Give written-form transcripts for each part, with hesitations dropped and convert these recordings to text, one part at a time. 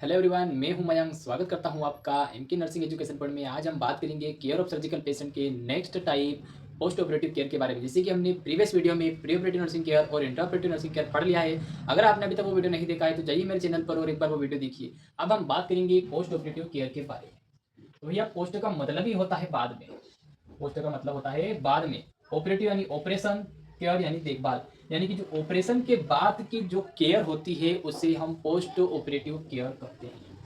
Hello everyone, मैं हूं मयंक। स्वागत करता हूं आपका एमके नर्सिंग एजुकेशन पॉइंट में। आज हम बात करेंगे केयर ऑफ सर्जिकल पेशेंट के next type post operative care के बारे में। जैसे कि हमने प्रीवियस वीडियो में प्री ऑपरेटिव नर्सिंग केयर और इंट्रा ऑपरेटिव नर्सिंग केयर पढ़ लिया है। अगर आपने अभी तक वो वीडियो नहीं देखा है तो जाइए मेरे चैनल पर और एक बार वो वीडियो देखिए। अब हम बात करेंगे पोस्ट ऑपरेटिव केयर के बारे में। तो भैया, पोस्ट का मतलब ही होता है बाद में। पोस्ट का मतलब होता है बाद में। ऑपरेटिव यानी ऑपरेशन, केयर यानी देखभाल। यानी कि जो ऑपरेशन के बाद की जो केयर होती है उसे हम पोस्ट ऑपरेटिव केयर कहते हैं।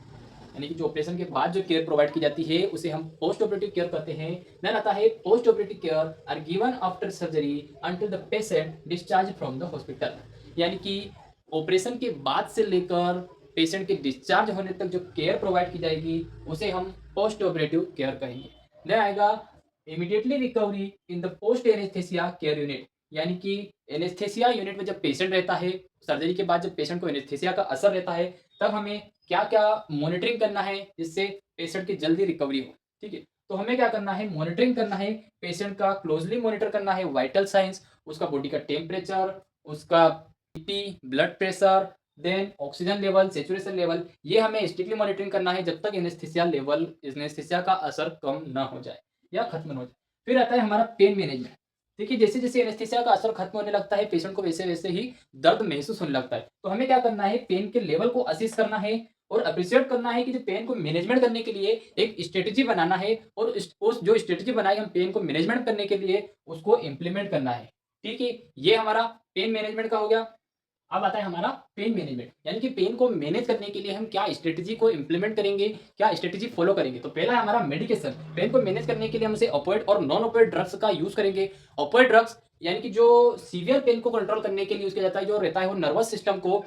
यानी कि जो ऑपरेशन के बाद जो केयर प्रोवाइड की जाती है उसे हम पोस्ट ऑपरेटिव केयर कहते हैं। देन आता है post operative care are given after surgery until the patient discharge from the hospital. यानी कि ऑपरेशन के बाद से लेकर पेशेंट के डिस्चार्ज होने तक जो केयर प्रोवाइड की जाएगी उसे हम पोस्ट ऑपरेटिव केयर कहेंगे। देन आएगा immediately recovery in the post anaesthesia care unit. यानी कि एनेस्थेसिया यूनिट में जब पेशेंट रहता है, सर्जरी के बाद जब पेशेंट को एनेस्थेसिया का असर रहता है, तब हमें क्या-क्या मॉनिटरिंग करना है जिससे पेशेंट की जल्दी रिकवरी हो। ठीक है? तो हमें क्या करना है, मॉनिटरिंग करना है, पेशेंट का क्लोज़ली मॉनिटर करना है, वाइटल साइन्स, उसका बॉडी का टेम्परेचर, उसका BP, blood pressure, then oxygen level, saturation level, ये हमें स्ट्रिक्टली मॉनिटरिंग करना है जब तक एनेस्थीसिया का असर कम ना हो जाए या खत्म ना हो जाए। फिर आता है हमारा पेन मैनेजमेंट। देखिए, जैसे-जैसे एनेस्थीसिया का असर खत्म होने लगता है, पेशेंट को वैसे-वैसे ही दर्द महसूस होने लगता है। तो हमें क्या करना है, पेन के लेवल को असेस करना है और एप्रिशिएट करना है कि जो पेन को मैनेजमेंट करने के लिए एक स्ट्रैटेजी बनाना है और उस जो स्ट्रैटेजी बनाई हम पेन को मैनेजमेंट करने के लिए, उसको इम्प्लीमेंट करना है। ठीक है? ये हमारा पेन मैनेजमेंट का हो गया। अब आता है हमारा पेन मैनेजमेंट। यानी कि पेन को मैनेज करने के लिए हम क्या स्ट्रैटेजी को इम्प्लीमेंट करेंगे, क्या स्ट्रैटेजी फॉलो करेंगे। तो पहला है हमारा मेडिकेशन। पेन को मैनेज करने के लिए हम इसे ऑपियोइड और नॉन ऑपियोइड ड्रग्स का यूज़ करेंगे। ऑपियोइड ड्रग्स यानी कि जो सीवियर पेन को कंट्रोल करने के लिए यूज़ किया जाता है, जो रहता है वो नर्वस सिस्टम को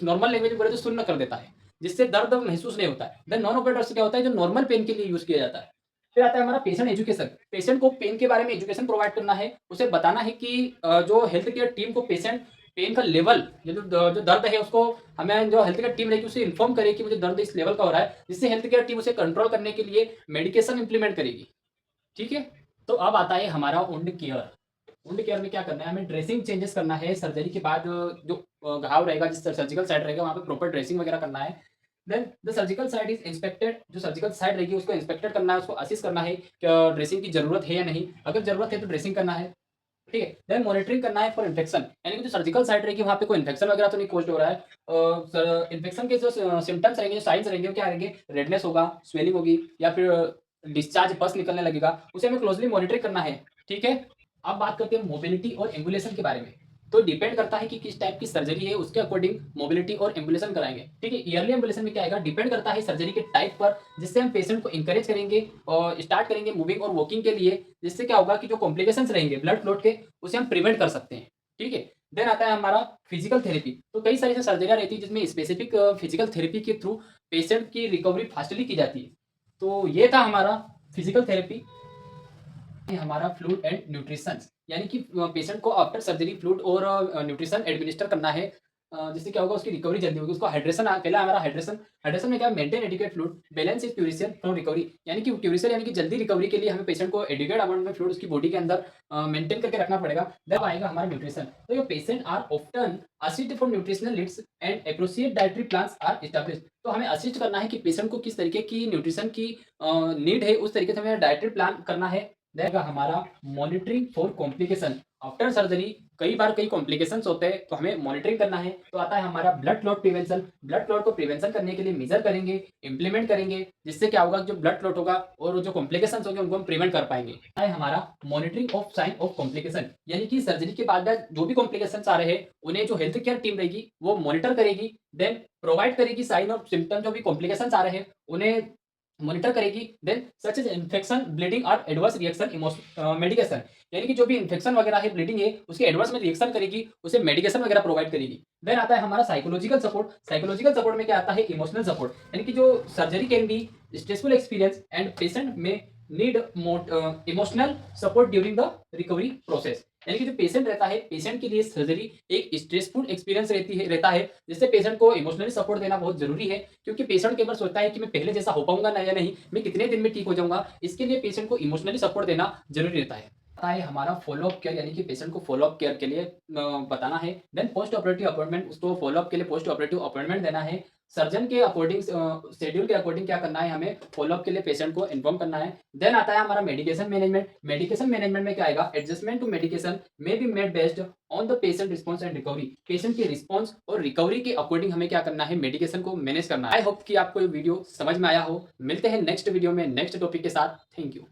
नॉर्मल लैंग्वेज में बोले तो शून्य कर देता है, जिससे दर्द महसूस नहीं होता है। देन नॉन ऑपियोइड ड्रग्स क्या होता है, जो नॉर्मल पेन के लिए यूज़ किया जाता है। फिर आता है हमारा पेशेंट एजुकेशन। पेशेंट को पेन के बारे में एजुकेशन प्रोवाइड करना है, उसे बताना है कि जो हेल्थ केयर टीम को पेशेंट पेन का लेवल, जो दर्द है उसको हमें जो हेल्थ केयर टीम रहेगी उसे इन्फॉर्म करे कि मुझे दर्द इस लेवल का हो रहा है, जिससे हेल्थ केयर टीम उसे कंट्रोल करने के लिए मेडिकेशन इम्प्लीमेंट करेगी। ठीक है? तो अब आता है हमारा वुंड केयर। वुंड केयर में क्या करना है, हमें ड्रेसिंग चेंजेस करना है। सर्जरी के बाद जो घाव रहेगा, जिस सर्जिकल साइट रहेगा वहाँ पे प्रॉपर ड्रेसिंग वगैरह करना है। Then the surgical site is inspected. जो सर्जिकल साइट रहेगी उसको इंस्पेक्टेड करना है, उसको असेस करना है क्या ड्रेसिंग की ज़रूरत है या नहीं। अगर ज़रूरत है तो ड्रेसिंग करना है। ठीक है? देन मॉनिटरिंग करना है फॉर इन्फेक्शन। यानी कि जो सर्जिकल साइट रहेगी वहाँ पे कोई इन्फेक्शन वगैरह तो नहीं कॉज़्ड हो रहा है। इन्फेक्शन के जो सिम्पटम्स रहेंगे, जो साइन्स रहेंगे वो क्या रहेंगे, रेडनेस होगा, स्वेलिंग होगी या फिर डिस्चार्ज पस निकलने लगेगा, उसे हमें क्लोज़ली मॉनिटर करना है। ठीक है? अब बात करते हैं मोबिलिटी और एम्बुलेशन के बारे में। तो डिपेंड करता है कि किस टाइप की सर्जरी है, उसके अकॉर्डिंग मोबिलिटी और एम्बुलेशन कराएँगे। ठीक है? ईयरली एम्बुलेशन में क्या आएगा, डिपेंड करता है सर्जरी के टाइप पर, जिससे हम पेशेंट को एनकरेज करेंगे और स्टार्ट करेंगे मूविंग और वॉकिंग के लिए, जिससे क्या होगा कि जो कॉम्प्लिकेशंस रहेंगे ब्लड क्लॉट के, उसे हम प्रिवेंट कर सकते हैं। ठीक है? देन आता है हमारा फिजिकल थेरेपी। तो कई सारी ऐसी सर्जरियाँ रहती है जिसमें स्पेसिफिक फिजिकल थेरेपी के थ्रू पेशेंट की रिकवरी फास्टली की जाती है। तो ये था हमारा फिजिकल थेरेपी। हमारा फ्लूइड एंड न्यूट्रिशन। यानी कि पेशेंट को आफ्टर सर्जरी फ्लूइड और न्यूट्रिशन एडमिनिस्टर करना है, जिससे क्या होगा, उसकी रिकवरी जल्दी होगी। उसको हाइड्रेशन, पहला हमारा हाइड्रेशन। हाइड्रेशन में क्या है, maintain adequate fluid, balance is curation from recovery. यानी कि क्यूरेशन यानी कि जल्दी रिकवरी के लिए हमें पेशेंट को एडिक्वेट अमाउंट में फ्लूइड उसकी बॉडी के अंदर मेंटेन करके रखना पड़ेगा। जब आएगा हमारा न्यूट्रिशन। तो ये patient are often assist for nutritional needs and appropriate dietary plans are established. तो हमें असिस्ट करना है कि पेशेंट को किस तरीके की न्यूट्रिशन की नीड है, उस तरीके से हमें डाइटरी प्लान करना है। रहेगा हमारा monitoring for complication. After surgery कई बार कई कॉम्प्लिकेशंस होते हैं, तो हमें मॉनिटरिंग करना है। तो आता है हमारा blood clot prevention. Blood clot को प्रिवेंशन करने के लिए मेजर करेंगे, इंप्लीमेंट करेंगे, जिससे क्या होगा, जो ब्लड क्लॉट होगा और जो कॉम्प्लिकेशंस होंगे उनको हम प्रिवेंट कर पाएंगे। है हमारा monitoring of sine of complication. यानी कि सर्जरी के बाद जो भी कॉम्प्लिकेशंस आ रहे हैं उन्हें जो हेल्थ केयर टीम रहेगी वो मॉनिटर करेगी, देन प्रोवाइड करेगी साइन और सिम्टम। जो भी कॉम्प्लिकेशंस आ रहे हैं उन्हें मॉनिटर करेगी। Then such as infection, bleeding और एडवर्स रिएक्शन मेडिकेशन। यानी कि जो भी इन्फेक्शन वगैरह है, ब्लीडिंग है, उसके एडवर्स में रिएक्शन करेगी, उसे मेडिकेशन वगैरह प्रोवाइड करेगी। देन आता है हमारा साइकोलॉजिकल सपोर्ट। साइकोलॉजिकल सपोर्ट में क्या आता है, इमोशनल सपोर्ट। यानी कि जो surgery can be stressful experience and patient may need emotional support during the recovery process. यानी कि जो पेशेंट रहता है, पेशेंट के लिए सर्जरी एक स्ट्रेसफुल एक्सपीरियंस रहता है, जिससे पेशेंट को इमोशनली सपोर्ट देना बहुत जरूरी है। क्योंकि पेशेंट कई बार सोचता है कि मैं पहले जैसा हो पाऊंगा ना या नहीं, मैं कितने दिन में ठीक हो जाऊंगा। इसके लिए पेशेंट को इमोशनली सपोर्ट देना जरूरी रहता है। आता है हमारा फॉलो अप केयर। यानी कि पेशेंट को फॉलो अप केयर के लिए बताना है। देन पोस्ट ऑपरेटिव अपॉइंटमेंट, उसको फॉलो अप के लिए पोस्ट ऑपरेटिव अपॉइंटमेंट देना है। सर्जन के अकॉर्डिंग शेड्यूल के अकॉर्डिंग क्या करना है, हमें फॉलोअप के लिए पेशेंट को इन्फॉर्म करना है। देन आता है हमारा मेडिकेशन मैनेजमेंट। मेडिकेशन मैनेजमेंट में क्या आएगा, adjustment to medication may be made based on the patient response and recovery. Patient की रिस्पॉन्स और रिकवरी के अकॉर्डिंग हमें क्या करना है, मेडिकेशन को मैनेज करना है। आई होप कि आपको ये वीडियो समझ में आया हो। मिलते हैं नेक्स्ट वीडियो में नेक्स्ट टॉपिक के साथ। Thank you.